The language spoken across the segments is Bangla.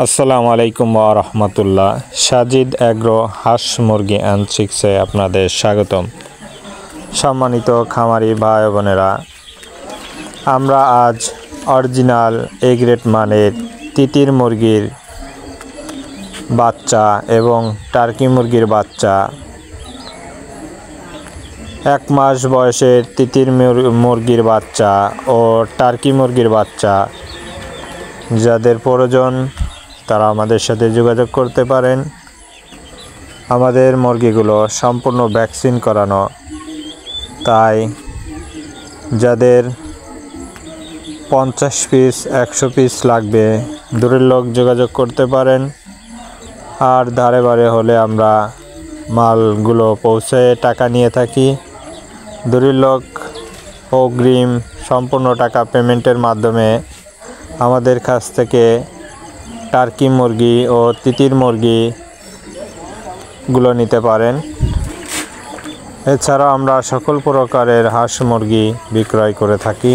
আসসালামু আলাইকুম ওয়া রাহমাতুল্লাহ। সাজিদ এগ্রো হাঁস মুরগি অ্যান্ড চিক্সে আপনাদের স্বাগতম। সম্মানিত খামারি ভাই বোনেরা, আমরা আজ অরিজিনাল এ গ্রেড মানের তিতির মুরগির বাচ্চা এবং টার্কি মুরগির বাচ্চা, 1 মাস বয়সের তিতির মুরগির বাচ্চা ও টার্কি মুরগির বাচ্চা যাদের প্রয়োজন তারা আমাদের সাথে যোগাযোগ করতে পারেন। আমাদের মুরগিগুলো সম্পূর্ণ ভ্যাকসিন করানো, তাই যাদের 50 পিস 100 পিস লাগবে দূরের লোক যোগাযোগ করতে পারেন। আর ধারে বারে হলে আমরা মালগুলো পৌঁছে টাকা নিয়ে থাকি। দূরের লোক অগ্রিম সম্পূর্ণ টাকা পেমেন্টের মাধ্যমে আমাদের কাছ থেকে টার্কি মুরগি ও তিতির মুরগিগুলো নিতে পারেন। এছাড়াও আমরা সকল প্রকারের হাঁস মুরগি বিক্রয় করে থাকি।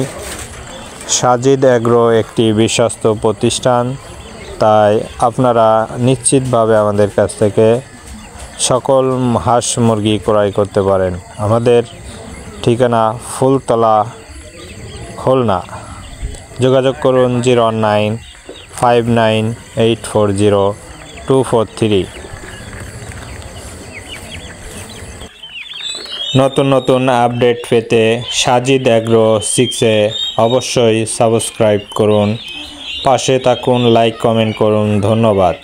সাজিদ এগ্রো একটি বিশ্বস্ত প্রতিষ্ঠান, তাই আপনারা নিশ্চিতভাবে আমাদের কাছ থেকে সকল হাঁস মুরগি ক্রয় করতে পারেন। আমাদের ঠিকানা ফুলতলা, খুলনা। যোগাযোগ করুন 01959840243। নতুন আপডেট পেতে সাজিদ এগ্রো 6-এ অবশ্যই সাবস্ক্রাইব করুন, পাশে থাকুন, লাইক কমেন্ট করুন। ধন্যবাদ।